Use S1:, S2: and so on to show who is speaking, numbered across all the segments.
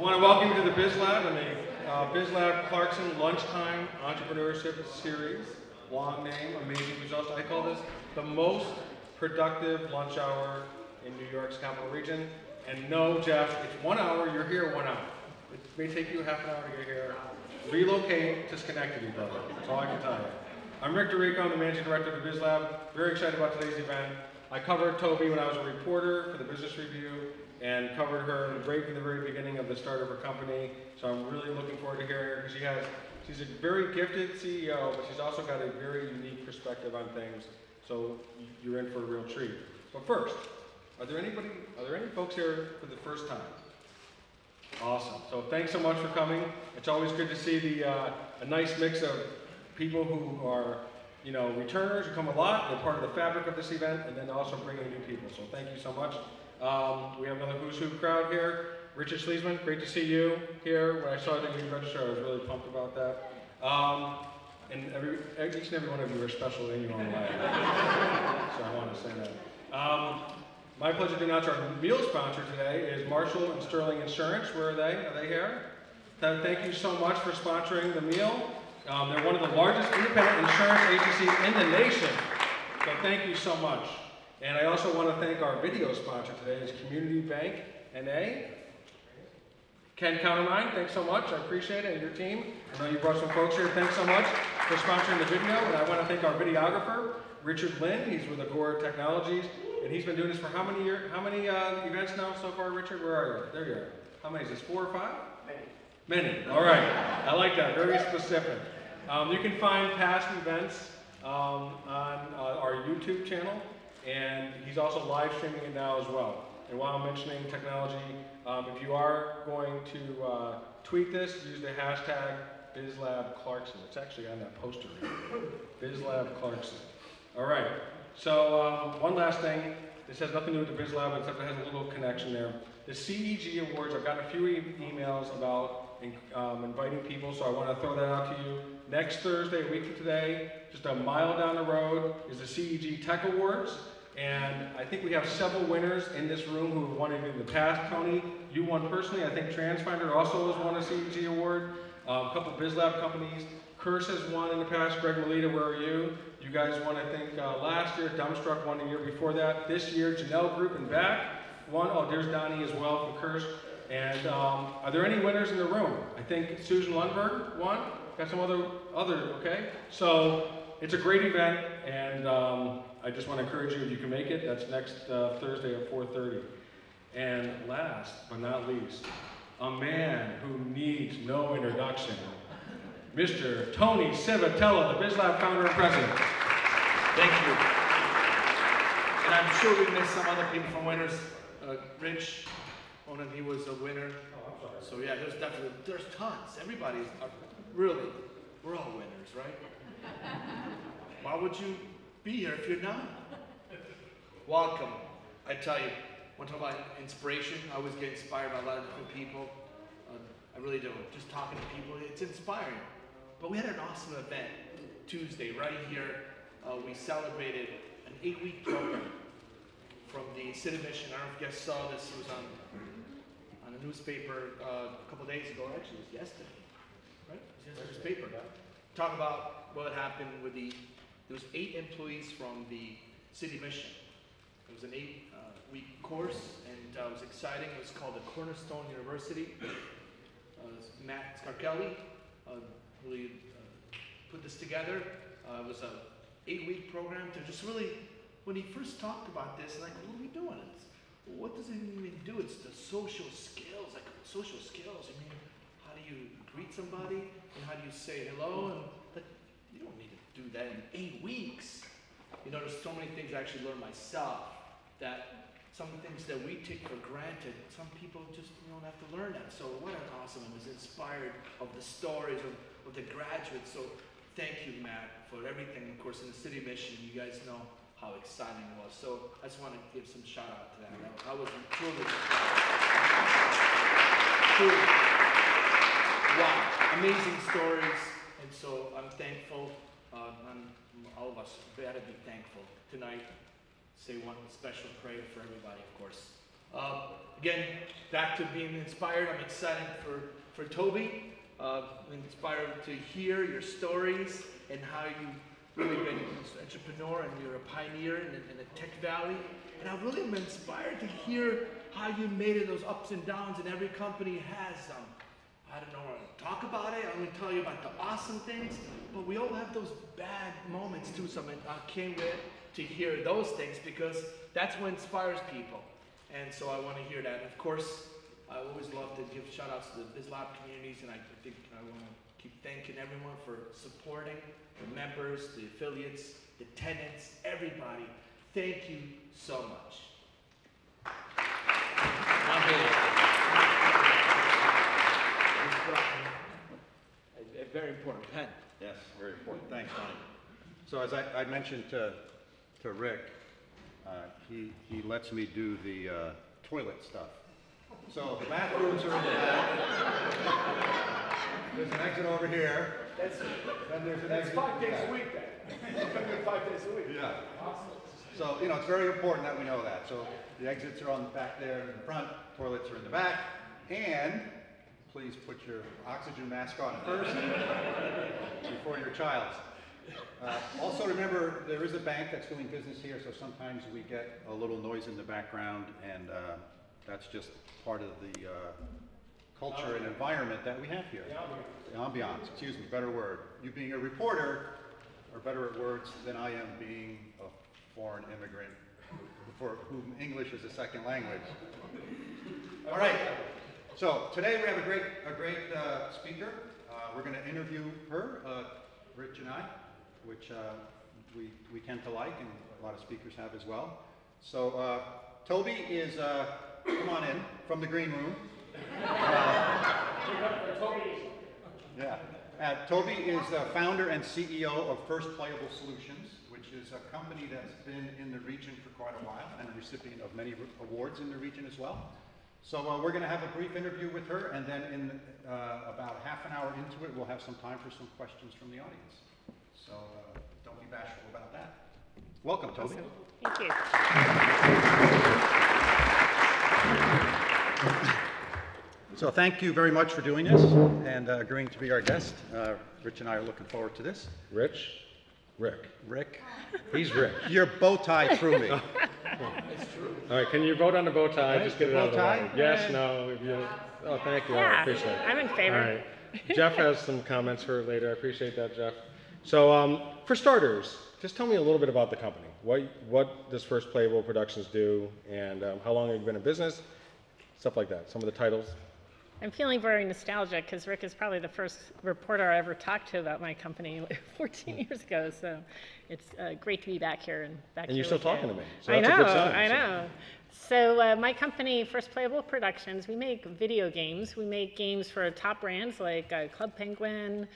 S1: want to welcome you to the BizLab and the BizLab Clarkson Lunchtime Entrepreneurship Series. Long name, amazing results. I call this the most productive lunch hour in New York's capital region. And no, Jeff, it's 1 hour, you're here 1 hour. It may take you half an hour to get here. Relocate to Schenectady, brother. That's all I can tell you. I'm Rick DeRico, I'm the Managing Director of the BizLab. Very excited about today's event. I covered Tobi when I was a reporter for the Business Review and covered her right from the very beginning of the start of her company. So I'm really looking forward to hearing her because she's a very gifted CEO, but she's also got a very unique perspective on things. So you're in for a real treat. But first, are there any folks here for the first time? Awesome. So thanks so much for coming. It's always good to see a nice mix of people who are returners who come a lot. They're part of the fabric of this event, and then also bringing new people. So thank you so much. We have another who's who crowd here. Richard Schliesman, great to see you here. When I saw that you registered, I was really pumped about that. And each and every one of you are special in your own way. So I want to say that. My pleasure to announce our meal sponsor today is Marshall and Sterling Insurance. Where are they? Are they here? Thank you so much for sponsoring the meal. They're one of the largest independent insurance agencies in the nation. So thank you so much. And I also want to thank our video sponsor today, is Community Bank NA. Ken Countermine, thanks so much. I appreciate it, and your team. I know you brought some folks here. Thanks so much for sponsoring the video. And I want to thank our videographer, Richard Lynn. He's with Agora Technologies. And he's been doing this for how many years? How many events now so far, Richard? Where are you? There you are. How many? Is this 4 or 5? Many. All right. I like that. Very specific. You can find past events on our YouTube channel, and he's also live streaming it now as well. And while I'm mentioning technology, if you are going to tweet this, use the hashtag BizLabClarkson. It's actually on that poster here. BizLabClarkson. All right. So one last thing. This has nothing to do with the BizLab, except it has a little connection there. The CEG Awards, I've gotten a few emails about inviting people, so I want to throw that out to you. Next Thursday, a week from today, just a mile down the road, is the CEG Tech Awards. And I think we have several winners in this room who have won it in the past. Tony, you won personally. I think TransFinder also has won a CEG award. A couple BizLab companies. Curse has won in the past. Greg Melita, where are you? You guys won, I think, last year. Dumbstruck won the year before that. This year, Janelle Group and Back won. Oh, there's Donnie as well from Curse. And are there any winners in the room? I think Susan Lundberg won. Got some other, okay? So it's a great event, and I just want to encourage you, if you can make it, that's next Thursday at 4:30. And last but not least, a man who needs no introduction, Mr. Tony Civitella, the BizLab founder and president.
S2: Thank you. And I'm sure we missed some other people from winners. Rich, Onan, he was a winner.
S1: Oh, I'm sorry.
S2: So yeah, there's tons. Everybody's, really, we're all winners, right? Why would you be here if you're not? Welcome. I tell you, when I talk about inspiration, I always get inspired by a lot of different people. I really do. Just talking to people, it's inspiring. But we had an awesome event Tuesday right here. We celebrated an 8-week program from the City Mission. I don't know if you guys saw this. It was on a newspaper a couple days ago. Actually, it was yesterday, right? It was yesterday's paper. Talk about what happened with there was 8 employees from the City Mission. It was an 8-week course, and it was exciting. It was called the Cornerstone University. Matt Scarkelli really put this together. It was a 8-week program to just really, when he first talked about this, like, what are we doing? What does it even do? It's the social skills, like social skills. I mean, how do you greet somebody, and how do you say hello? And like, you don't need to do that in 8 weeks. You know, there's so many things I actually learned myself that some things that we take for granted, some people just don't have to learn that. So what an awesome, I was inspired of the stories of the graduates. So thank you, Matt, for everything. Of course, in the City Mission, you guys know how exciting it was. So I just want to give some shout out to that. I was truly, wow, amazing stories. And so I'm thankful, all of us better be thankful tonight. Say one special prayer for everybody, of course. Again, back to being inspired. I'm excited for Tobi. Inspired to hear your stories and how you've really been an entrepreneur and you're a pioneer in the tech valley. And I really am inspired to hear how you made it, those ups and downs, and every company has I don't know how to talk about it. I'm going to tell you about the awesome things, but we all have those bad moments too. So I can't wait to hear those things because that's what inspires people. And so I want to hear that. And of course, I always love to give shout outs to the BizLab communities, and I think I want to keep thanking everyone for supporting the members, the affiliates, the tenants, everybody. Thank you so much. A very important pen.
S3: Yes, very important. Thanks, Tony. So as I mentioned to Rick, he lets me do the toilet stuff. So the bathrooms are in the back. There's an exit over here. Then there's an exit.
S2: 5 days a week then. 5 days a week.
S3: Yeah. Awesome. So, it's very important that we know that. So the exits are on the back there in the front, toilets are in the back, and please put your oxygen mask on first before your child's. Also remember, there is a bank that's doing business here, so sometimes we get a little noise in the background, and that's just part of the culture and environment that we have here. The ambiance, excuse me, better word. You being a reporter are better at words than I am being a foreign immigrant for whom English is a second language. All right, so today we have a great speaker. We're going to interview her, Rich and I, which we tend to like, and a lot of speakers have as well. So Tobi is, come on in, from the green room. Yeah. Tobi is the founder and CEO of First Playable Solutions, which is a company that's been in the region for quite a while and a recipient of many awards in the region as well. So we're going to have a brief interview with her, and then in about half an hour into it, we'll have some time for some questions from the audience. So don't be bashful about that. Welcome, Tobi.
S4: Thank you.
S3: So thank you very much for doing this and agreeing to be our guest. Rich and I are looking forward to this.
S1: Rich? Rick.
S3: Rick?
S1: He's Rick.
S3: Your bow tie threw me.
S2: It's true.
S1: All right, can you vote on the bow tie?
S3: Right,
S1: Just get it
S3: bow
S1: out of the way.
S3: tie?
S1: Yes, no. If you, oh, thank you. I
S4: Yeah,
S1: appreciate it.
S4: I'm in favor.
S1: All right. Jeff has some comments for later. I appreciate that, Jeff. So for starters, just tell me a little bit about the company. What does First Playable Productions do, and how long have you been in business? Stuff like that. Some of the titles.
S4: I'm feeling very nostalgic because Rick is probably the first reporter I ever talked to about my company 14 years ago. So it's great to be back here and back.
S1: And you're still talking to me. So
S4: I
S1: that's
S4: know.
S1: a good sign,
S4: I know. So my company, First Playable Productions, we make video games. We make games for top brands like Club Penguin,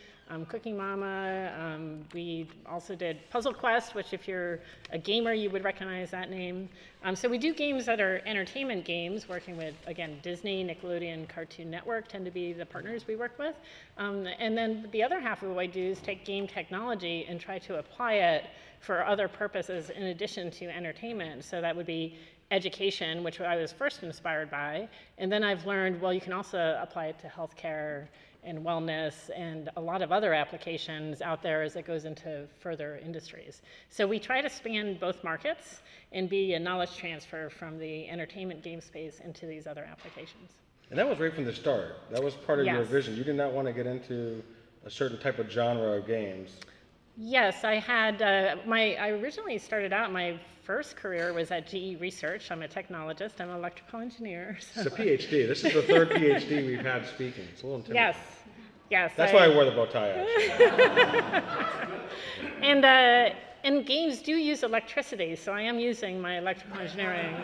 S4: Cooking Mama. We also did Puzzle Quest, which if you're a gamer, you would recognize that name. So we do games that are entertainment games, working with, again, Disney, Nickelodeon, Cartoon Network tend to be the partners we work with. And then the other half of what I do is take game technology and try to apply it for other purposes in addition to entertainment. So that would be education, which I was first inspired by. And then I've learned, well, you can also apply it to healthcare and wellness and a lot of other applications out there as it goes into further industries. So we try to span both markets and be a knowledge transfer from the entertainment game space into these other applications.
S1: And that was right from the start. That was part of your
S4: Yes.
S1: vision. You did not want to get into a certain type of genre of games.
S4: Yes, I had, I originally started out, my first career was at GE Research. I'm a technologist, I'm an electrical engineer. So.
S1: It's a PhD. This is the third PhD we've had speaking. It's a little intimidating.
S4: Yes, yes.
S1: That's why I wore the bow tie, actually.
S4: And games do use electricity, so I am using my electrical engineering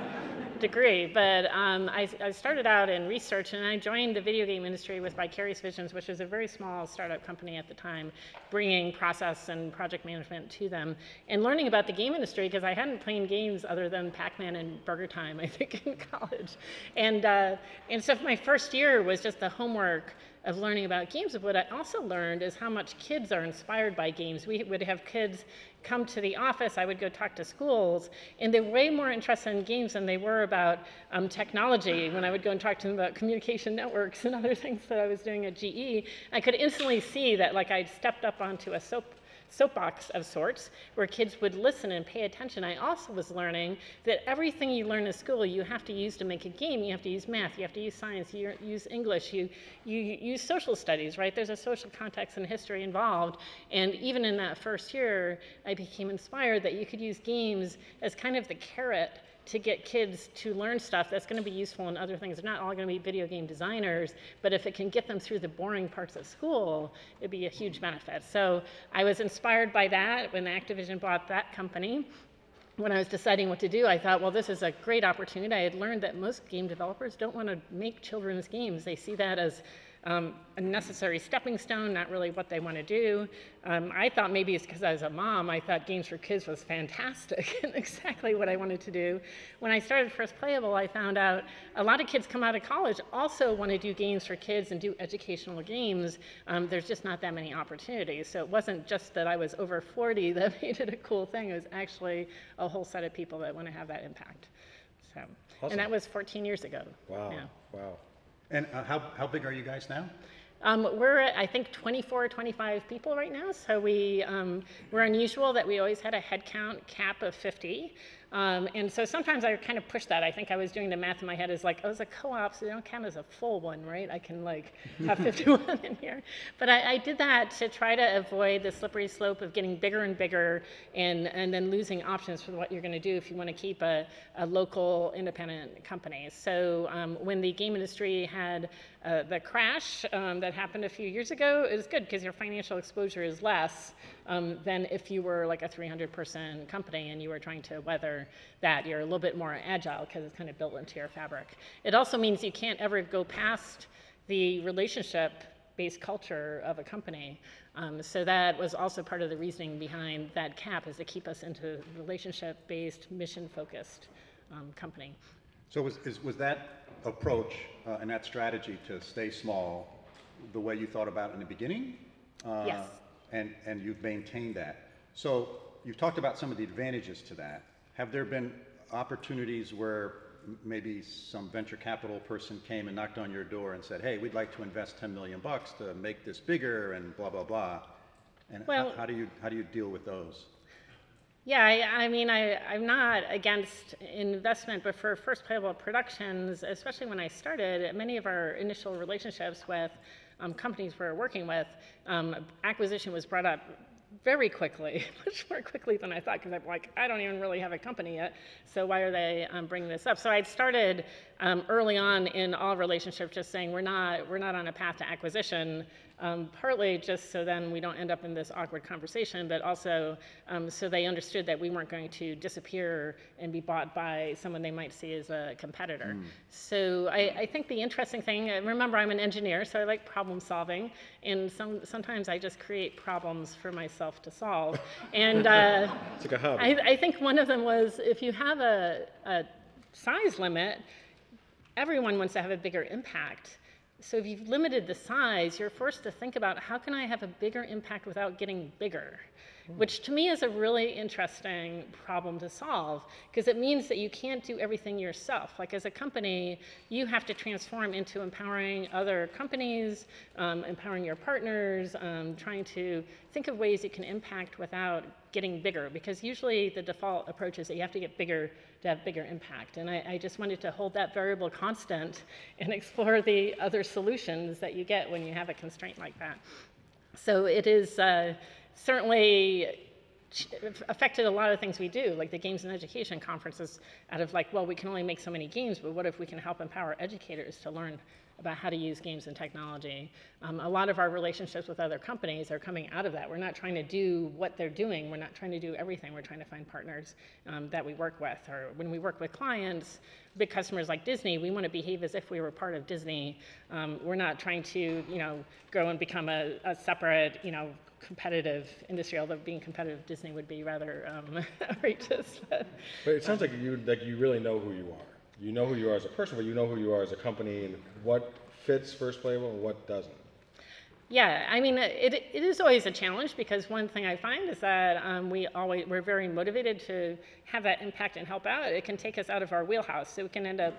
S4: degree. But I started out in research, and I joined the video game industry with Vicarious Visions, which was a very small startup company at the time, bringing process and project management to them, and learning about the game industry, because I hadn't played games other than Pac-Man and Burger Time, I think, in college. And so my first year was just the homework of learning about games. But what I also learned is how much kids are inspired by games. We would have kids come to the office, I would go talk to schools, and they're way more interested in games than they were about technology. When I would go and talk to them about communication networks and other things that I was doing at GE, I could instantly see that like I'd stepped up onto a soapbox of sorts where kids would listen and pay attention. I also was learning that everything you learn in school you have to use to make a game. You have to use math, you have to use science, you use English, you use social studies, right? There's a social context and history involved. And even in that first year, I became inspired that you could use games as kind of the carrot to get kids to learn stuff that's going to be useful in other things. They're not all going to be video game designers, but if it can get them through the boring parts of school, it'd be a huge benefit. So I was inspired by that when Activision bought that company. When I was deciding what to do, I thought, well, this is a great opportunity. I had learned that most game developers don't want to make children's games. They see that as a necessary stepping stone, not really what they want to do. I thought maybe it's because I was a mom, I thought games for kids was fantastic and exactly what I wanted to do. When I started First Playable, I found out a lot of kids come out of college also want to do games for kids and do educational games. There's just not that many opportunities. So it wasn't just that I was over 40 that made it a cool thing. It was actually a whole set of people that want to have that impact. So,
S3: awesome.
S4: And that was 14 years ago.
S3: Wow,
S4: Yeah.
S3: wow. And how big are you guys now?
S4: We're at, I think, 24, 25 people right now. So we're unusual that we always had a headcount cap of 50. And so sometimes I kind of push that. I think I was doing the math in my head as like, oh, it's a co-op, so they don't count as a full one, right? I can like have 51 in here. But I did that to try to avoid the slippery slope of getting bigger and bigger and then losing options for what you're going to do if you want to keep a local independent company. So when the game industry had the crash that happened a few years ago, it was good because your financial exposure is less than if you were like a 300-person company and you were trying to weather that. You're a little bit more agile because it's kind of built into your fabric. It also means you can't ever go past the relationship-based culture of a company. So that was also part of the reasoning behind that cap, is to keep us into relationship-based, mission-focused company.
S3: So was that approach and that strategy to stay small the way you thought about it in the beginning?
S4: Yes.
S3: And you've maintained that. So you've talked about some of the advantages to that. Have there been opportunities where maybe some venture capital person came and knocked on your door and said, hey, we'd like to invest $10 million to make this bigger and blah, blah, blah? And well, how do you deal with those?
S4: Yeah, I mean, I'm not against investment, but for First Playable Productions, especially when I started, many of our initial relationships with companies we were working with, acquisition was brought up very quickly, much more quickly than I thought, because I'm like, I don't even really have a company yet, so why are they bringing this up? So I'd started early on in all relationships just saying we're not on a path to acquisition, partly just so then we don't end up in this awkward conversation, but also so they understood that we weren't going to disappear and be bought by someone they might see as a competitor. So I think the interesting thing, remember I'm an engineer, so I like problem solving, and sometimes I just create problems for myself to solve. And
S1: it's like a hobby.
S4: I think one of them was, if you have a size limit, everyone wants to have a bigger impact. So if you've limited the size, you're forced to think about how can I have a bigger impact without getting bigger, which to me is a really interesting problem to solve, because it means that you can't do everything yourself. Like as a company, you have to transform into empowering other companies, empowering your partners, trying to think of ways you can impact without getting bigger, because usually the default approach is that you have to get bigger to have bigger impact. And I just wanted to hold that variable constant and explore the other solutions that you get when you have a constraint like that. So it is certainly affected a lot of things we do, like the Games and Education conferences, out of like, well, we can only make so many games, but what if we can help empower educators to learn about how to use games and technology? A lot of our relationships with other companies are coming out of that. We're not trying to do what they're doing. We're not trying to do everything. We're trying to find partners that we work with. Or when we work with clients, big customers like Disney, we want to behave as if we were part of Disney. We're not trying to, go and become a separate, competitive industry, although being competitive Disney would be rather outrageous. But
S1: it sounds like you really know who you are. You know who you are as a person, but you know who you are as a company and what fits First Playable and what doesn't.
S4: Yeah, I mean, it is always a challenge because one thing I find is that we're very motivated to have that impact and help out. It can take us out of our wheelhouse, so we can end up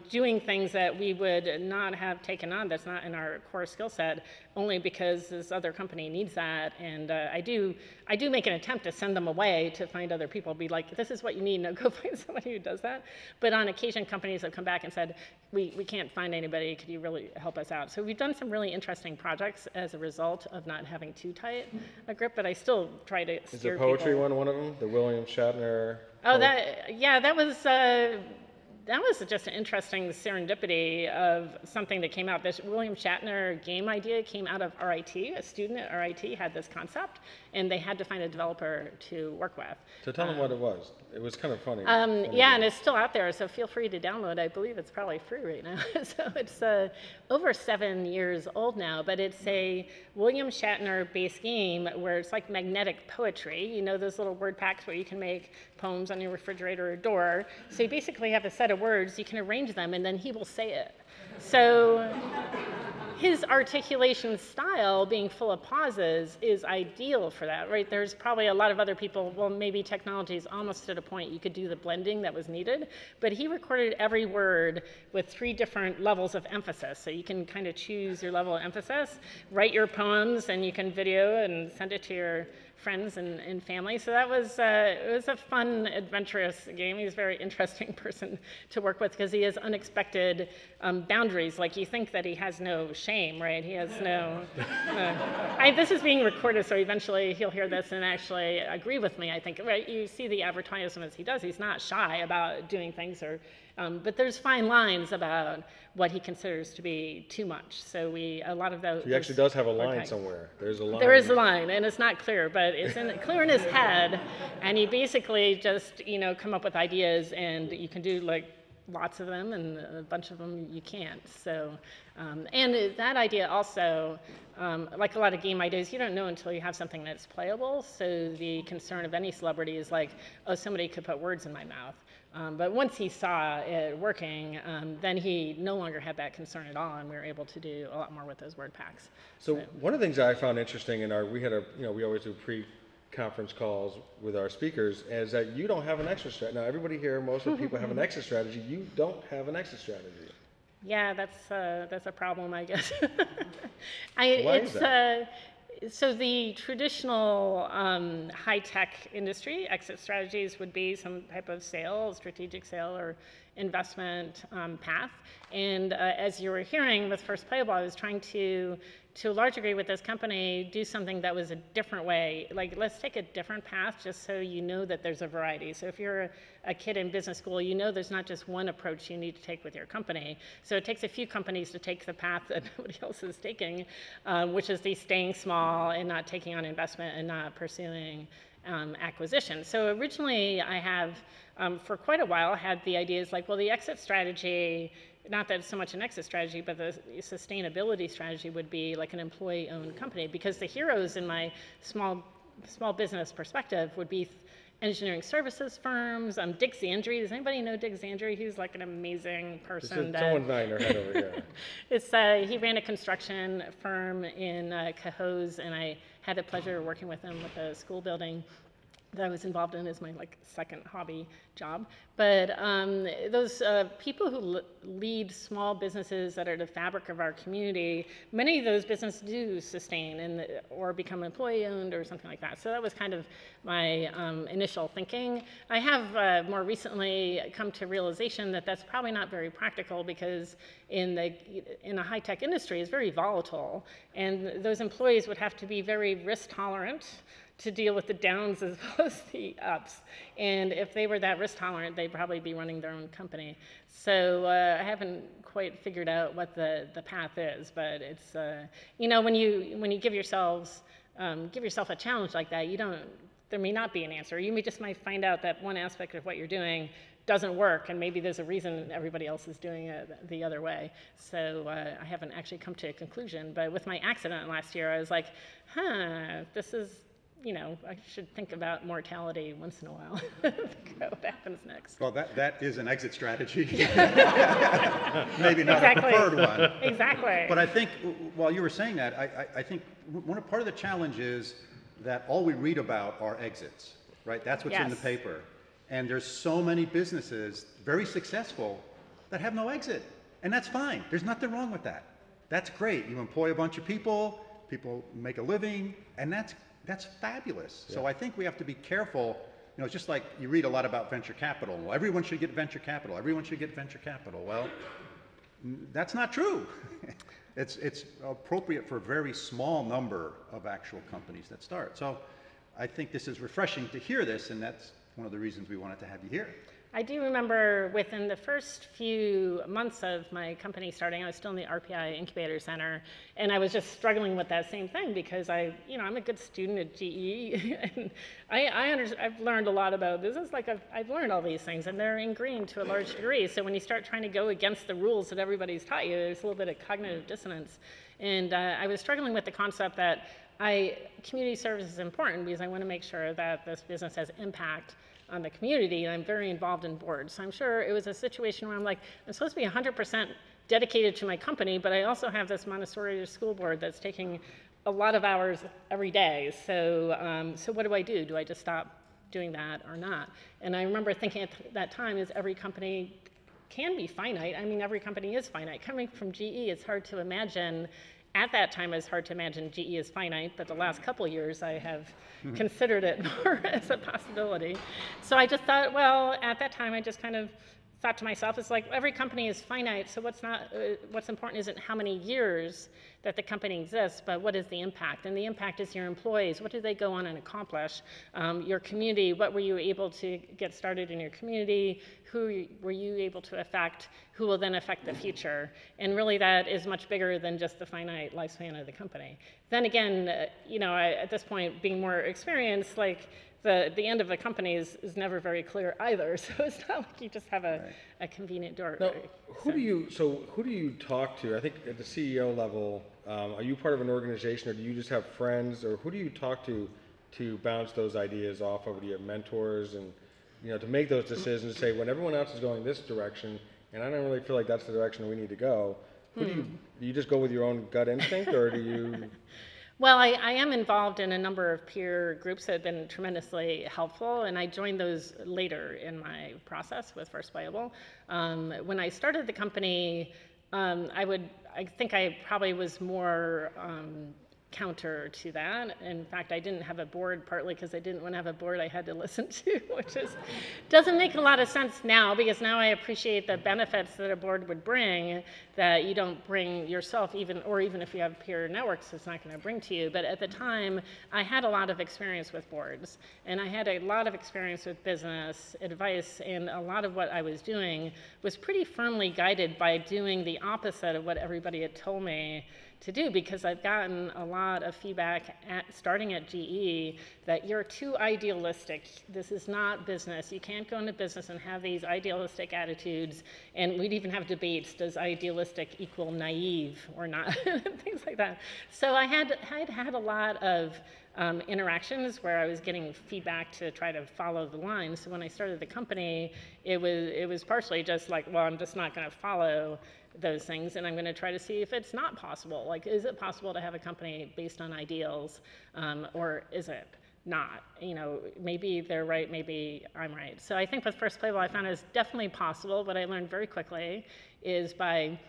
S4: doing things that we would not have taken on that's not in our core skill set, only because this other company needs that. And I do make an attempt to send them away to find other people, be like, this is what you need, now go find somebody who does that. But on occasion, companies have come back and said, we can't find anybody, could you really help us out? So we've done some really interesting projects as a result of not having too tight a grip, but I still try to steer
S1: Is the poetry
S4: people.
S1: one of them? The William Shatner?
S4: Oh, that was just an interesting serendipity of something that came out. This William Shatner game idea came out of RIT. A student at RIT had this concept, and they had to find a developer to work with.
S1: So tell them what it was. It was kind of funny.
S4: Yeah, and it's still out there, so feel free to download. I believe it's probably free right now. So it's over 7 years old now, but it's a William Shatner-based game where it's like magnetic poetry. You know those little word packs where you can make poems on your refrigerator or door? So you basically have a set of words, you can arrange them, and then he will say it. So his articulation style, being full of pauses, is ideal for that, right? There's probably a lot of other people, well, maybe technology is almost at a point you could do the blending that was needed, but he recorded every word with 3 different levels of emphasis. So you can kind of choose your level of emphasis, write your poems, and you can video and send it to your friends and family. So that was, it was a fun, adventurous game. He's a very interesting person to work with because he has unexpected boundaries. Like you think that he has no shame, right? He has no, this is being recorded, so eventually he'll hear this and actually agree with me, I think. Right? You see the advertisements he does. He's not shy about doing things or, but there's fine lines about what he considers to be too much. So a lot of those.
S1: He actually does have a line somewhere. There's a line.
S4: There is a line, and it's not clear, but it's clear in his head. And he basically just, come up with ideas, and you can do like lots of them, and a bunch of them you can't. So, and that idea also, like a lot of game ideas, you don't know until you have something that's playable. So the concern of any celebrity is like, oh, somebody could put words in my mouth. But once he saw it working, then he no longer had that concern at all, and we were able to do a lot more with those word packs.
S1: So one of the things I found interesting we always do pre-conference calls with our speakers, is that you don't have an exit strategy. Now everybody here, most of the people have an exit strategy. You don't have an exit strategy.
S4: Yeah, that's a problem, I guess.
S1: Why is that?
S4: So the traditional high-tech industry exit strategies would be some type of strategic sale or investment path. And as you were hearing with First Playable, I was trying to a large degree with this company, do something that was a different way. Like, let's take a different path just so you know that there's a variety. So if you're a kid in business school, you know there's not just one approach you need to take with your company. So it takes a few companies to take the path that nobody else is taking, which is the staying small and not taking on investment and not pursuing acquisition. So originally I have, for quite a while, had the ideas like, well, the exit strategy, not that it's so much an exit strategy, but the sustainability strategy would be like an employee-owned company, because the heroes in my small business perspective would be engineering services firms. Dick Zandri, does anybody know Dick Zandri? He's like an amazing person.
S1: Someone's nodding their head over here.
S4: He ran a construction firm in Cohoes, and I had the pleasure of working with him with a school building that I was involved in as my second hobby job. But those people who lead small businesses that are the fabric of our community, many of those businesses do sustain or become employee-owned or something like that. So that was kind of my initial thinking. I have more recently come to realization that that's probably not very practical, because in a high-tech industry, it's very volatile, and those employees would have to be very risk-tolerant to deal with the downs as well as the ups. And if they were that risk tolerant, they'd probably be running their own company. So I haven't quite figured out what the path is, but it's, when you give yourself a challenge like that, there may not be an answer. You might find out that one aspect of what you're doing doesn't work, and maybe there's a reason everybody else is doing it the other way. So I haven't actually come to a conclusion, but with my accident last year, I was like, you know, I should think about mortality once in a while. What happens next?
S3: Well, that is an exit strategy. Maybe not
S4: Exactly.
S3: a preferred one.
S4: Exactly.
S3: But I think while you were saying that, I think part of the challenge is that all we read about are exits, right? That's what's in the
S4: Yes.
S3: paper. And there's so many businesses, very successful, that have no exit. And that's fine. There's nothing wrong with that. That's great. You employ a bunch of people make a living, and that's fabulous.
S1: Yeah.
S3: So I think we have to be careful. You know, it's just like you read a lot about venture capital. Well, everyone should get venture capital. Everyone should get venture capital. Well, that's not true. It's appropriate for a very small number of actual companies that start. So I think this is refreshing to hear this, and that's one of the reasons we wanted to have you here.
S4: I do remember within the first few months of my company starting, I was still in the RPI Incubator Center, and I was just struggling with that same thing because I'm a good student at GE, and I've learned a lot about business. Like I've learned all these things, and they're ingrained to a large degree. So when you start trying to go against the rules that everybody's taught you, there's a little bit of cognitive dissonance. And I was struggling with the concept that community service is important because I want to make sure that this business has impact on the community, and I'm very involved in boards. So I'm sure it was a situation where I'm like, I'm supposed to be 100% dedicated to my company, but I also have this Montessori school board that's taking a lot of hours every day. So, so what do? Do I just stop doing that or not? And I remember thinking at that time, is every company can be finite. I mean, every company is finite. Coming from GE, it's hard to imagine. At that time, it's hard to imagine GE is finite, but the last couple of years, I have considered it more as a possibility. So I just thought, well, at that time, I just kind of thought to myself, it's like every company is finite, so what's important isn't how many years that the company exists, but what is the impact? And the impact is your employees. What do they go on and accomplish? Your community, what were you able to get started in your community? Who were you able to affect? Who will then affect the future? And really that is much bigger than just the finite lifespan of the company. Then again, at this point, being more experienced, like the end of the company is never very clear either. So it's not like you just have a convenient door.
S1: Now, who do you talk to? I think at the CEO level, are you part of an organization, or do you just have friends, or who do you talk to bounce those ideas off of? Do you have mentors, and to make those decisions, say when everyone else is going this direction, and I don't really feel like that's the direction we need to go. Do you just go with your own gut instinct, or do you?
S4: Well, I am involved in a number of peer groups that have been tremendously helpful, and I joined those later in my process with First Playable. When I started the company, I think I probably was more counter to that. In fact, I didn't have a board, partly because I didn't want to have a board I had to listen to, which doesn't make a lot of sense now, because now I appreciate the benefits that a board would bring that you don't bring yourself, even if you have peer networks, it's not going to bring to you. But at the time, I had a lot of experience with boards, and I had a lot of experience with business advice, and a lot of what I was doing was pretty firmly guided by doing the opposite of what everybody had told me to do, because I've gotten a lot of feedback starting at GE that you're too idealistic. This is not business. You can't go into business and have these idealistic attitudes. And we'd even have debates, does idealistic equal naive or not? Things like that. So I'd had a lot of interactions where I was getting feedback to try to follow the line. So when I started the company, it was partially just like, well, I'm just not going to follow those things, and I'm going to try to see if it's not possible. Like, is it possible to have a company based on ideals, or is it not? Maybe they're right, maybe I'm right. So I think with First Playable, I found it was definitely possible. What I learned very quickly is by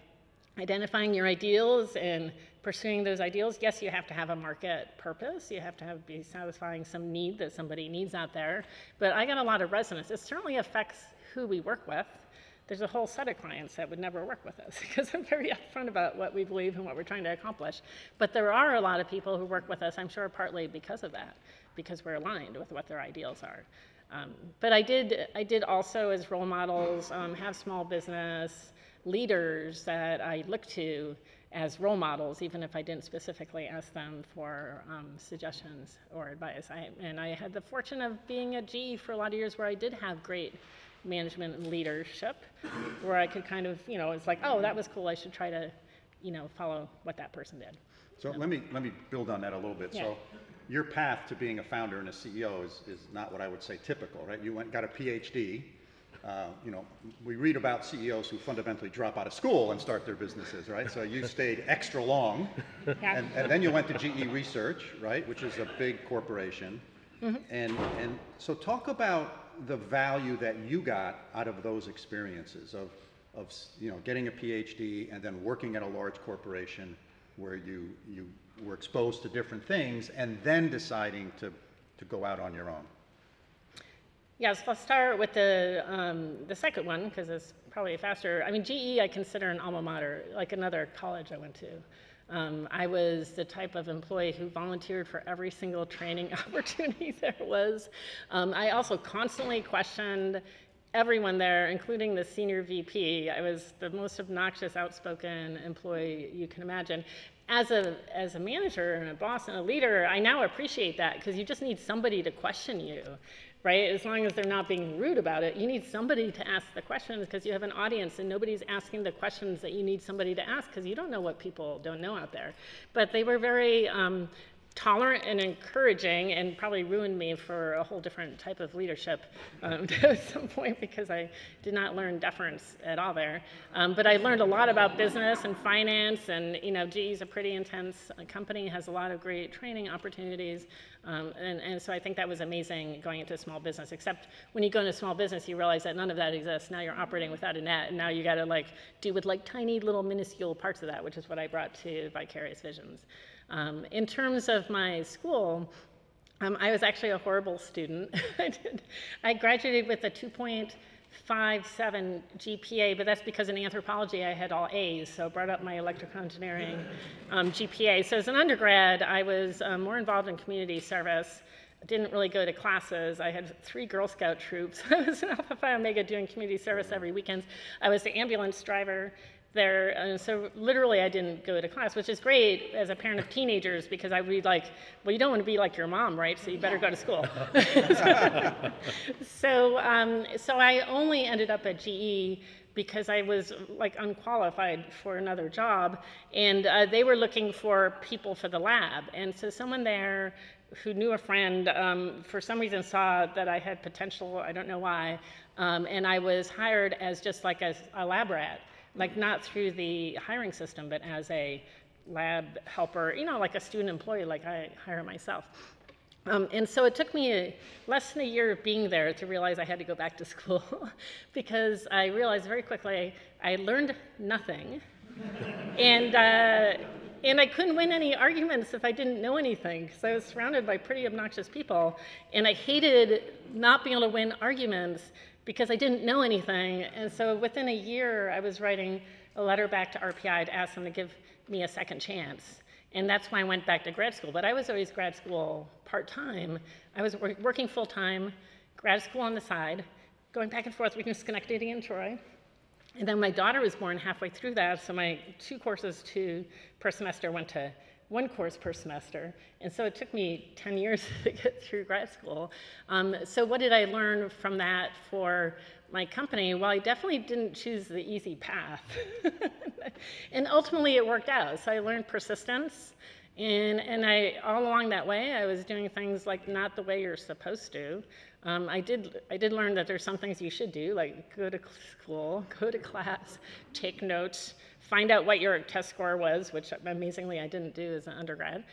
S4: identifying your ideals and pursuing those ideals, yes, you have to have a market purpose. You have to be satisfying some need that somebody needs out there. But I got a lot of resonance. It certainly affects who we work with. There's a whole set of clients that would never work with us because I'm very upfront about what we believe and what we're trying to accomplish. But there are a lot of people who work with us, I'm sure partly because of that, because we're aligned with what their ideals are. But I did also, as role models, have small business leaders that I looked to as role models, even if I didn't specifically ask them for suggestions or advice. And I had the fortune of being at GE for a lot of years where I did have great management and leadership, where I could kind of, it's like, oh, that was cool, I should try to, follow what that person did.
S3: So let me build on that a little bit.
S4: Yeah.
S3: So your path to being a founder and a CEO is not what I would say typical, right? You got a PhD. You know, we read about CEOs who fundamentally drop out of school and start their businesses, right? So you stayed extra long, and then you went to GE Research, right, which is a big corporation. And so talk about the value that you got out of those experiences of you know, getting a PhD and then working at a large corporation where you were exposed to different things and then deciding to go out on your own.
S4: Yes, I'll start with the second one because it's probably faster. I mean, GE I consider an alma mater, like another college I went to. I was the type of employee who volunteered for every single training opportunity there was. I also constantly questioned everyone there, including the senior VP. I was the most obnoxious, outspoken employee you can imagine. As a manager and a boss and a leader, I now appreciate that because you just need somebody to question you, right? As long as they're not being rude about it, you need somebody to ask the questions because you have an audience and nobody's asking the questions that you need somebody to ask because you don't know what people don't know out there. But they were very tolerant and encouraging, and probably ruined me for a whole different type of leadership at some point because I did not learn deference at all there. But I learned a lot about business and finance, and you know, GE is a pretty intense company, has a lot of great training opportunities, and so I think that was amazing going into small business, except when you go into small business, you realize that none of that exists. Now you're operating without a net, and now you gotta like do with like tiny little minuscule parts of that, which is what I brought to Vicarious Visions. In terms of my school, I was actually a horrible student. I graduated with a 2.57 GPA, but that's because in anthropology I had all A's, so brought up my electrical engineering GPA. So as an undergrad, I was more involved in community service. Didn't really go to classes. I had 3 Girl Scout troops. I was an Alpha Phi Omega doing community service every weekend. I was the ambulance driver there, and so literally I didn't go to class, which is great as a parent of teenagers because I would be like, well, you don't want to be like your mom, right? So you better go to school. So I only ended up at GE because I was like unqualified for another job, and they were looking for people for the lab, and so someone there who knew a friend for some reason saw that I had potential, I don't know why, and I was hired as just like a lab rat. Like not through the hiring system, but as a lab helper, you know, like a student employee, like I hire myself. And so it took me less than a year of being there to realize I had to go back to school because I realized very quickly I learned nothing. And I couldn't win any arguments if I didn't know anything because I was surrounded by pretty obnoxious people. And I hated not being able to win arguments because I didn't know anything. And so within a year, I was writing a letter back to RPI to ask them to give me a second chance. And that's why I went back to grad school. But I was always grad school part-time. I was working full-time, grad school on the side, going back and forth between Schenectady and Troy. And then my daughter was born halfway through that, so my 2 courses per semester went to 1 course per semester. And so it took me 10 years to get through grad school. So what did I learn from that for my company? Well, I definitely didn't choose the easy path. And ultimately it worked out. So I learned persistence. And all along that way, I was doing things like not the way you're supposed to. I did learn that there's some things you should do, like go to school, go to class, take notes, find out what your test score was, which amazingly I didn't do as an undergrad.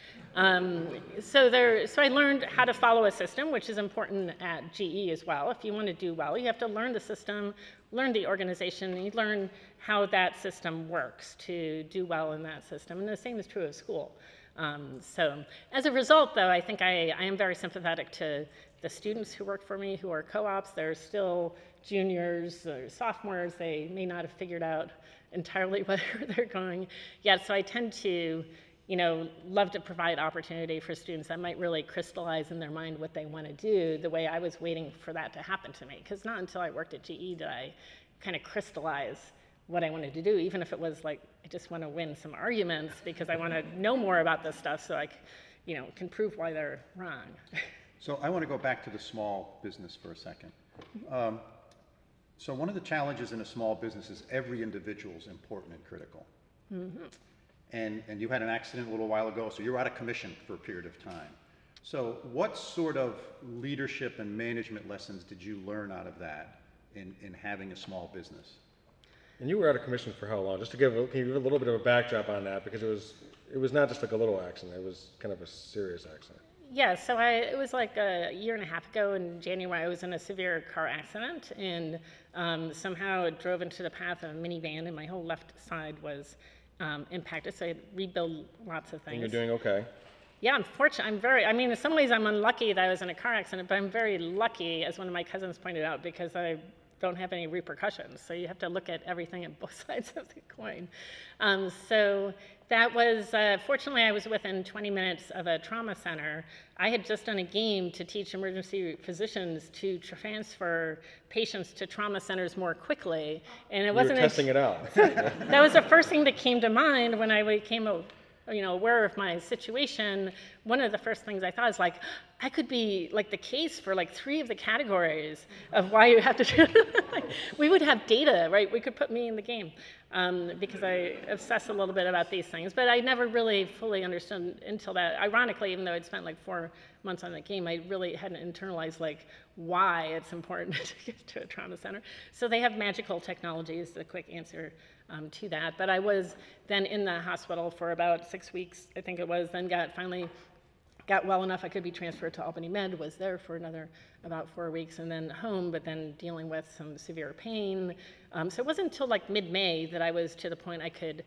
S4: So I learned how to follow a system, which is important at GE as well. If you want to do well, you have to learn the system, learn the organization, and you learn how that system works to do well in that system. And the same is true of school. So as a result, though, I think I am very sympathetic to the students who work for me who are co-ops. They're still juniors or sophomores. They may not have figured out entirely where they're going yet. So I tend to, you know, love to provide opportunity for students that might really crystallize in their mind what they want to do the way I was waiting for that to happen to me. Because not until I worked at GE did I kind of crystallize what I wanted to do, even if it was like, I just want to win some arguments because I want to know more about this stuff so I, you know, can prove why they're wrong.
S3: So I want to go back to the small business for a second. So one of the challenges in a small business is every individual is important and critical. Mm-hmm. And you had an accident a little while ago, so you were out of commission for a period of time. So what sort of leadership and management lessons did you learn out of that in having a small business?
S1: And you were out of commission for how long? Just to give can you give a little bit of a backdrop on that, because it was not just like a little accident, it was kind of a serious accident.
S4: Yeah, so it was like a year and a half ago in January. I was in a severe car accident, and somehow it drove into the path of a minivan, and my whole left side was impacted. So I had to rebuild lots of things.
S1: And you're doing okay?
S4: Yeah, unfortunately, I mean, in some ways I'm unlucky that I was in a car accident, but I'm very lucky, as one of my cousins pointed out, because I don't have any repercussions. So you have to look at everything at both sides of the coin. So that was, fortunately, I was within 20 minutes of a trauma center. I had just done a game to teach emergency physicians to transfer patients to trauma centers more quickly. And it wasn't
S1: testing it out.
S4: That was the first thing that came to mind when I became aware of my situation. One of the first things I thought is like, I could be like the case for like 3 of the categories of why you have to do it. We would have data, right? We could put me in the game because I obsess a little bit about these things, but I never really fully understood until that. Ironically, even though I'd spent like 4 months on the game, I really hadn't internalized like why it's important to get to a trauma center. So they have magical technologies, the quick answer to that. But I was then in the hospital for about 6 weeks, I think it was, then finally got well enough I could be transferred to Albany Med, was there for another about 4 weeks, and then home, but then dealing with some severe pain. So it wasn't until like mid-May that I was to the point I could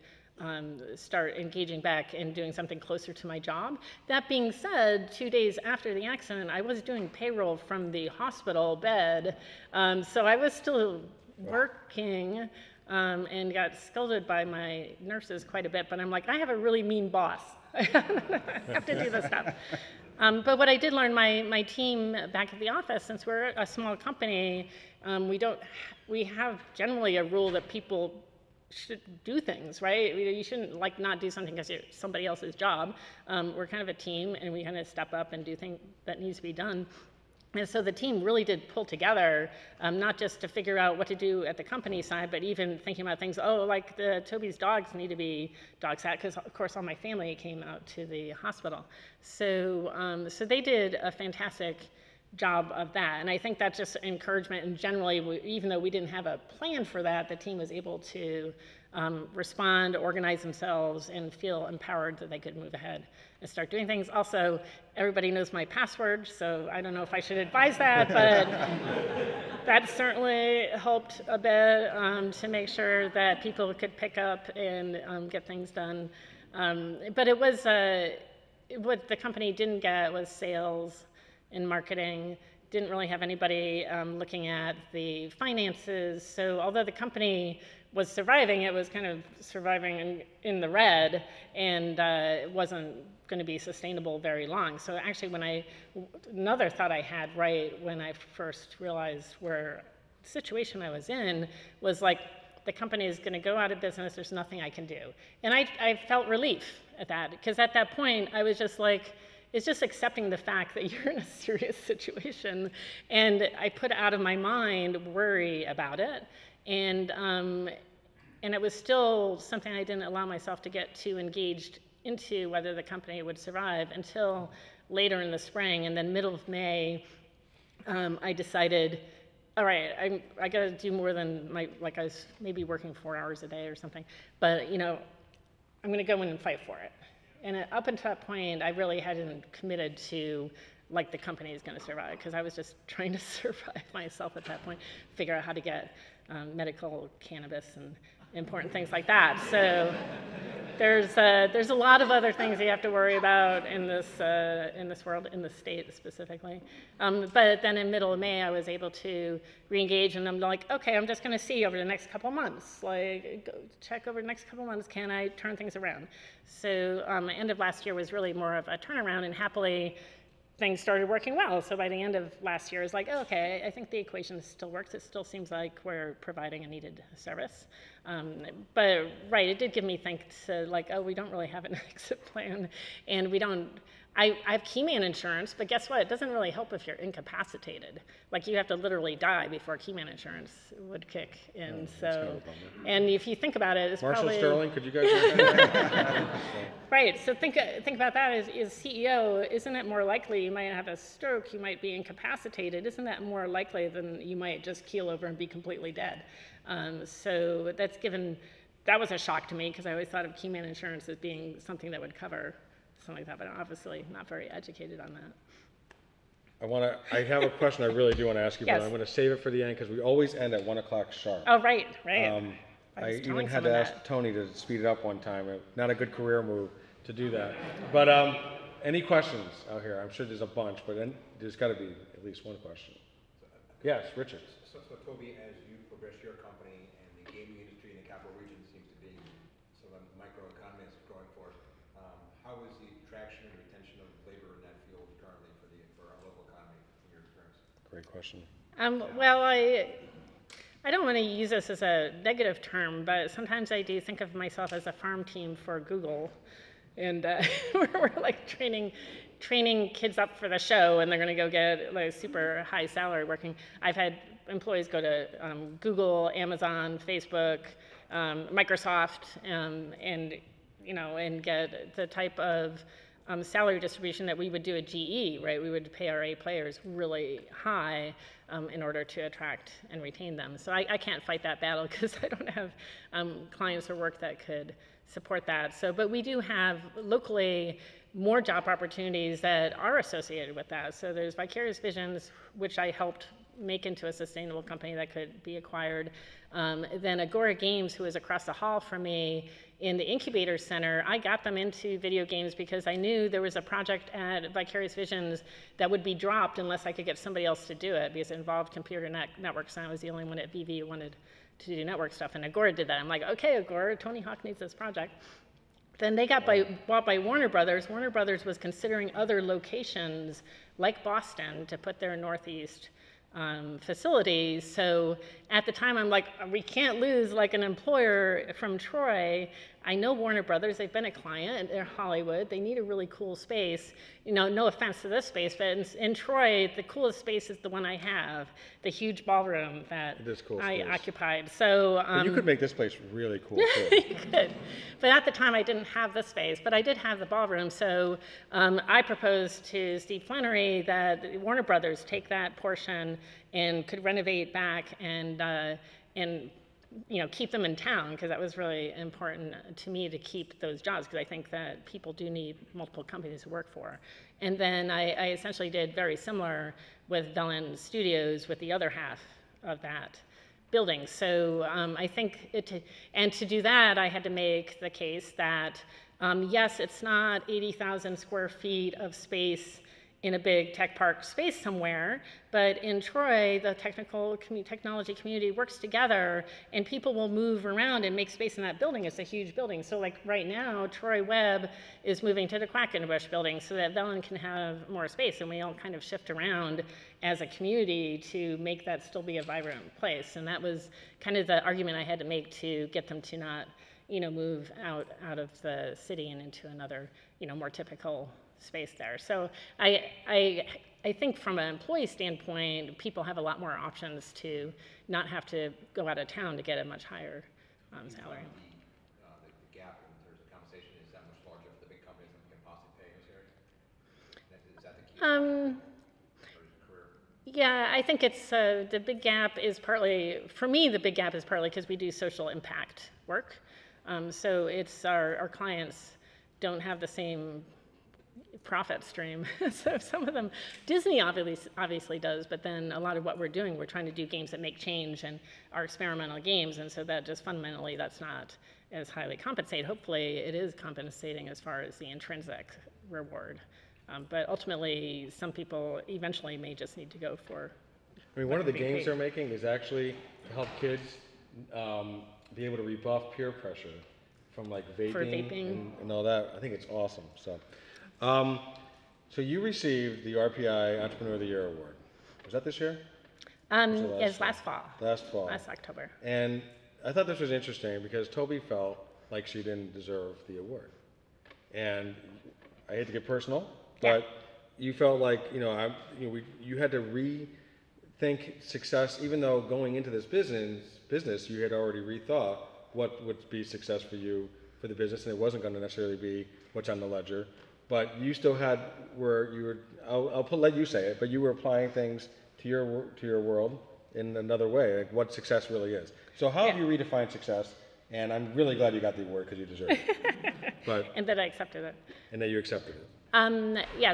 S4: start engaging back and doing something closer to my job. That being said, 2 days after the accident, I was doing payroll from the hospital bed. So I was still working and got scolded by my nurses quite a bit, but I'm like, I have a really mean boss. I have to do this stuff. But what I did learn, my team back at the office, since we're a small company, we have generally a rule that people should do things, right? You shouldn't like not do something because it's somebody else's job. We're kind of a team, and we kind of step up and do things that needs to be done. And so the team really did pull together, not just to figure out what to do at the company side, but even thinking about things, like Tobi's dogs need to be dog sat, because of course all my family came out to the hospital. So, so they did a fantastic job of that. And I think that's just encouragement, and generally, even though we didn't have a plan for that, the team was able to respond, organize themselves, and feel empowered that they could move ahead and start doing things. Also, everybody knows my password, so I don't know if I should advise that, but that certainly helped a bit to make sure that people could pick up and get things done. But it was, what the company didn't get was sales and marketing. Didn't really have anybody looking at the finances. So although the company was surviving, it was kind of surviving in the red, and it wasn't going to be sustainable very long. So actually, another thought I had right when I first realized where the situation I was in was like, the company is going to go out of business, there's nothing I can do. And I felt relief at that, because at that point I was just like, it's just accepting the fact that you're in a serious situation. And I put out of my mind worry about it. And it was still something I didn't allow myself to get too engaged into whether the company would survive until later in the spring. And then middle of May, I decided, all right, I got to do more than I was maybe working 4 hours a day or something. But, I'm going to go in and fight for it. And up until that point, I really hadn't committed to, like, the company is going to survive, because I was just trying to survive myself at that point, figure out how to get medical cannabis and important things like that. So there's a lot of other things you have to worry about in this world, in the state specifically. But then in middle of May, I was able to re-engage, and I'm like, okay, I'm just going to see over the next couple months, check over the next couple months, can I turn things around? So end of last year was really more of a turnaround, and happily, things started working well. So by the end of last year, it's like, okay, I think the equation still works. It still seems like we're providing a needed service. But right, it did give me think to like, we don't really have an exit plan, and we don't, I have keyman insurance, but guess what? It doesn't really help if you're incapacitated. Like you have to literally die before keyman insurance would kick in. So, and if you think about it, it's
S1: Marshall
S4: probably
S1: Sterling, could you guys do that?
S4: right. So think about that as CEO. Isn't it more likely you might have a stroke? You might be incapacitated. Isn't that more likely than you might just keel over and be completely dead? So that was a shock to me because I always thought of keyman insurance as being something that would cover something like that, but I'm obviously not very educated on that.
S1: I have a question I really do want to ask you,
S4: Yes.
S1: but I'm going to save it for the end because we always end at 1 o'clock sharp.
S4: Oh, right.
S1: I even had to ask Tony to speed it up one time. Not a good career move to do that. But any questions out here? I'm sure there's a bunch, but there's got to be at least one question. Yes, Richard.
S5: So Tobi, as you progress your company and the gaming industry in the capital region seems to be sort of a microeconomy that's growing for, how is the attraction and retention of labor in that field currently for our local economy in your experience?
S1: Great question.
S4: Well, I don't want to use this as a negative term, but sometimes I do think of myself as a farm team for Google, and we're like training kids up for the show, and they're going to go get like super high salary working. I've had employees go to Google, Amazon, Facebook, Microsoft, and get the type of salary distribution that we would do at GE, right? We would pay our A players really high in order to attract and retain them. So I can't fight that battle because I don't have clients or work that could support that. So, but we do have locally more job opportunities that are associated with that. So there's Vicarious Visions, which I helped make into a sustainable company that could be acquired. Then Agora Games, who is across the hall from me in the incubator center, I got them into video games because I knew there was a project at Vicarious Visions that would be dropped unless I could get somebody else to do it because it involved computer networks, and I was the only one at VV who wanted to do network stuff, and Agora did that. I'm like, okay, Agora, Tony Hawk needs this project. Then they got bought by Warner Brothers. Warner Brothers was considering other locations like Boston to put their Northeast facilities. So at the time, I'm like, we can't lose like an employer from Troy. I know Warner Brothers, they've been a client, they're Hollywood, they need a really cool space. No offense to this space, but in Troy, the coolest space is the one I have, the huge ballroom that I occupied. So
S1: you could make this place really cool too.
S4: You could. But at the time, I didn't have the space, but I did have the ballroom. So I proposed to Steve Flannery that Warner Brothers take that portion and could renovate back and keep them in town, because that was really important to me to keep those jobs, because I think that people do need multiple companies to work for. And then I essentially did very similar with Velen Studios with the other half of that building. So I think to do that, I had to make the case that yes, it's not 80,000 square feet of space in a big tech park space somewhere, but in Troy, the technology community works together, and people will move around and make space in that building. It's a huge building. So like right now, Troy Webb is moving to the Quackenbush building so that Velen can have more space, and we all kind of shift around as a community to make that still be a vibrant place. And that was kind of the argument I had to make to get them to not, move out of the city and into another, more typical space there. So I think from an employee standpoint, people have a lot more options to not have to go out of town to get a much higher salary.
S5: The gap in terms of compensation is that much larger for the big companies than we can possibly pay in this area? Is that the key?
S4: Yeah, I think it's the big gap is partly, for me, the big gap is partly because we do social impact work. So it's our clients don't have the same profit stream. So some of them, Disney obviously does, but then a lot of what we're doing, we're trying to do games that make change and are experimental games, and so that just fundamentally, that's not as highly compensated. Hopefully it is compensating as far as the intrinsic reward. But ultimately, some people eventually may just need to go for.
S1: I mean, one of the games they're making is actually to help kids be able to rebuff peer pressure from like vaping, and all that. I think it's awesome. So you received the RPI Entrepreneur of the Year award. Was that this year?
S4: It's last fall.
S1: Last fall.
S4: Last October.
S1: And I thought this was interesting because Tobi felt like she didn't deserve the award. And I hate to get personal, but
S4: Yeah.
S1: you felt like, you had to rethink success, even though going into this business, you had already rethought what would be success for you for the business, and it wasn't going to necessarily be what's on the ledger. But you still had where you were. Let you say it, but you were applying things to your world in another way, like what success really is. So how have you redefined success? And I'm really glad you got the award because you deserve it.
S4: And that I accepted it.
S1: And that you accepted it.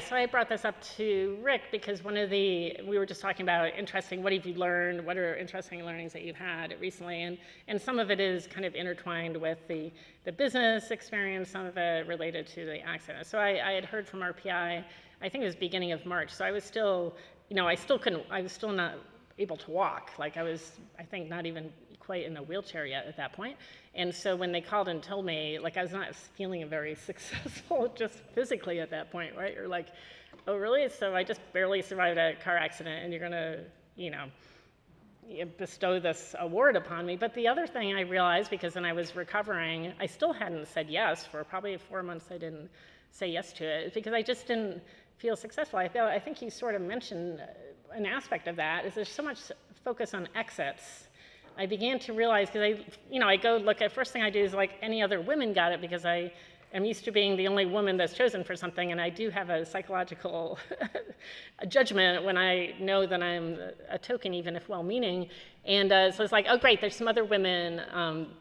S4: So I brought this up to Rick because we were just talking about what have you learned, what are interesting learnings that you've had recently, and some of it is kind of intertwined with the business experience, some of it related to the accident. So I had heard from RPI, I think it was beginning of March, so I was still, I was still not able to walk. Like I was, I think, not even quite in a wheelchair yet at that point. And so when they called and told me, like I was not feeling very successful just physically at that point, right? You're like, oh really? So I just barely survived a car accident and you're gonna, bestow this award upon me. But the other thing I realized, because when I was recovering, I still hadn't said yes. For probably 4 months I didn't say yes to it because I just didn't feel successful. I think you sort of mentioned an aspect of that is there's so much focus on exits. I began to realize, because I go look at, first thing I do is like any other women got it because I am used to being the only woman that's chosen for something, and I do have a psychological judgment when I know that I'm a token, even if well-meaning. And so it's like, oh great, there's some other women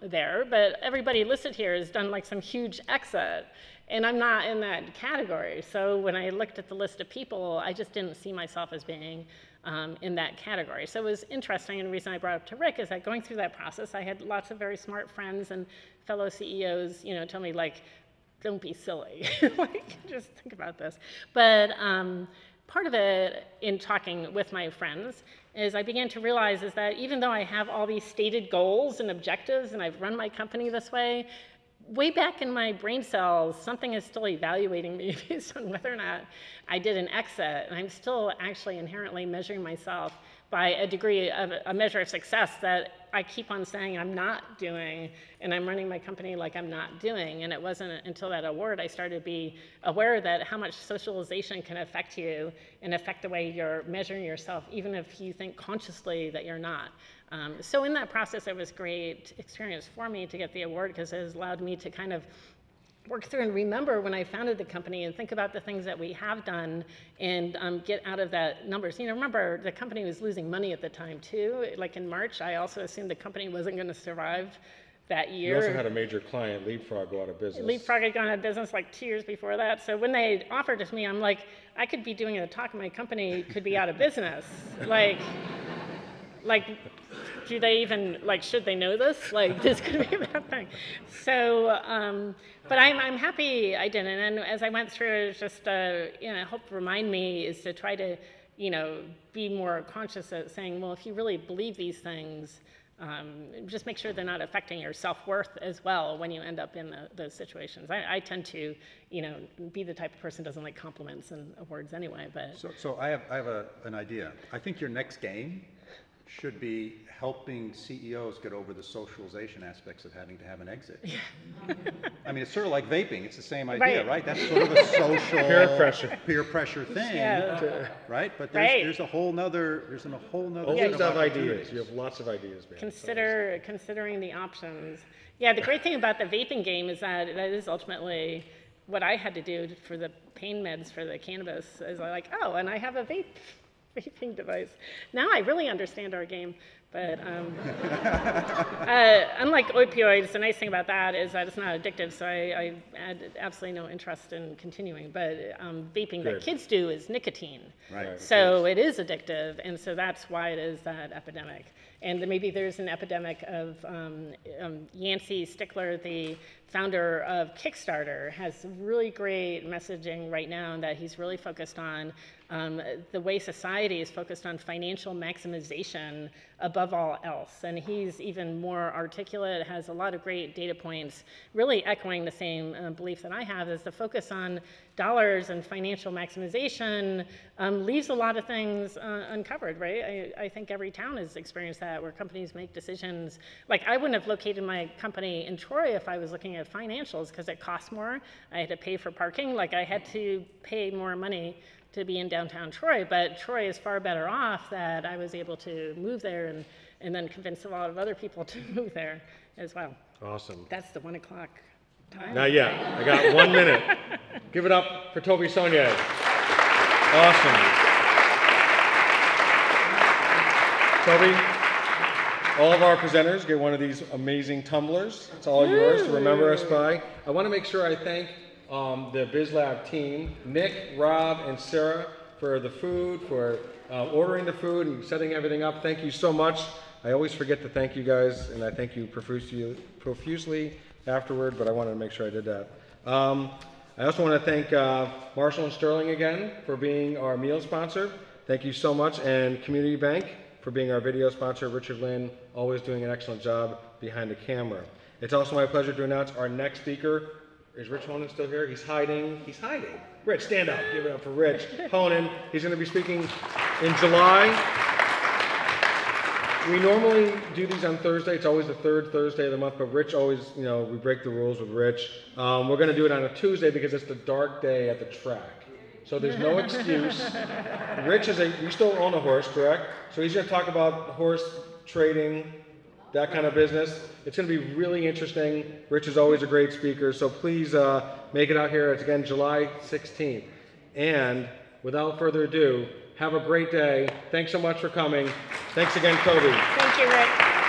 S4: there, but everybody listed here has done like some huge exit, and I'm not in that category. So when I looked at the list of people, I just didn't see myself as being in that category. So it was interesting, and the reason I brought it up to Rick is that going through that process, I had lots of very smart friends and fellow CEOs, tell me like, don't be silly, like just think about this. But part of it in talking with my friends is I began to realize is that even though I have all these stated goals and objectives and I've run my company this way back in my brain cells, something is still evaluating me based on whether or not I did an exit. And I'm still actually inherently measuring myself by a degree of a measure of success that I keep on saying I'm not doing, and I'm running my company like I'm not doing. And it wasn't until that award I started to be aware that how much socialization can affect you and affect the way you're measuring yourself, even if you think consciously that you're not. So in that process, it was a great experience for me to get the award because it has allowed me to kind of work through and remember when I founded the company and think about the things that we have done and get out of that numbers. Remember the company was losing money at the time too. Like in March, I also assumed the company wasn't going to survive that year.
S1: You also had a major client, Leapfrog, go out of business.
S4: Leapfrog had gone out of business like 2 years before that. So when they offered it to me, I'm like, I could be doing a talk, my company could be out of business. Like, do they even, should they know this? This could be a bad thing. So, but I'm happy I didn't. And as I went through, it was just, help remind me is to try to, be more conscious of saying, well, if you really believe these things, just make sure they're not affecting your self-worth as well when you end up in those situations. I tend to, be the type of person who doesn't like compliments and awards anyway, but.
S3: So I have an idea. I think your next game should be helping CEOs get over the socialization aspects of having to have an exit. Yeah. I mean, it's sort of like vaping. It's the same idea, right? That's sort of a social peer pressure thing, right? But there's a whole nother.
S1: Always have ideas. You have lots of ideas, man.
S4: Considering the options. Yeah, the great thing about the vaping game is that is ultimately what I had to do for the pain meds for the cannabis. Is and I have a vaping device. Now I really understand our game, but unlike opioids, the nice thing about that is that it's not addictive, so I had absolutely no interest in continuing. But vaping that kids do is nicotine,
S3: right?
S4: So it is addictive, and so that's why it is that epidemic. And maybe there's an epidemic of Yancey Stickler, the founder of Kickstarter, has really great messaging right now that he's really focused on the way society is focused on financial maximization above all else. And he's even more articulate, has a lot of great data points, really echoing the same belief that I have, is the focus on dollars and financial maximization leaves a lot of things uncovered, right? I think every town has experienced that, where companies make decisions. Like, I wouldn't have located my company in Troy if I was looking at financials, because it costs more. I had to pay for parking. Like, I had to pay more money to be in downtown Troy, but Troy is far better off that I was able to move there and then convince a lot of other people to move there as well.
S1: Awesome.
S4: That's the 1 o'clock time.
S1: Not yet. I got 1 minute. Give it up for Tobi Saulnier. Awesome. Tobi, all of our presenters get one of these amazing tumblers. It's all yours to remember us by. I want to make sure I thank the BizLab team, Nick, Rob, and Sarah, for the food, for ordering the food and setting everything up. Thank you so much. I always forget to thank you guys, and I thank you profusely afterward, but I wanted to make sure I did that. I also want to thank Marshall and Sterling again for being our meal sponsor. Thank you so much, and Community Bank for being our video sponsor. Richard Lynn, always doing an excellent job behind the camera. It's also my pleasure to announce our next speaker. Is Rich Honan still here? He's hiding. He's hiding. Rich, stand up. Give it up for Rich Honan. He's going to be speaking in July. We normally do these on Thursday. It's always the third Thursday of the month, but Rich always, you know, we break the rules with Rich. We're going to do it on a Tuesday because it's the dark day at the track. So there's no excuse. Rich you still own a horse, correct? So he's going to talk about horse trading, that kind of business. It's going to be really interesting. Rich is always a great speaker, so please make it out here. It's again July 16th. And without further ado, have a great day. Thanks so much for coming. Thanks again, Tobi.
S4: Thank you, Rick.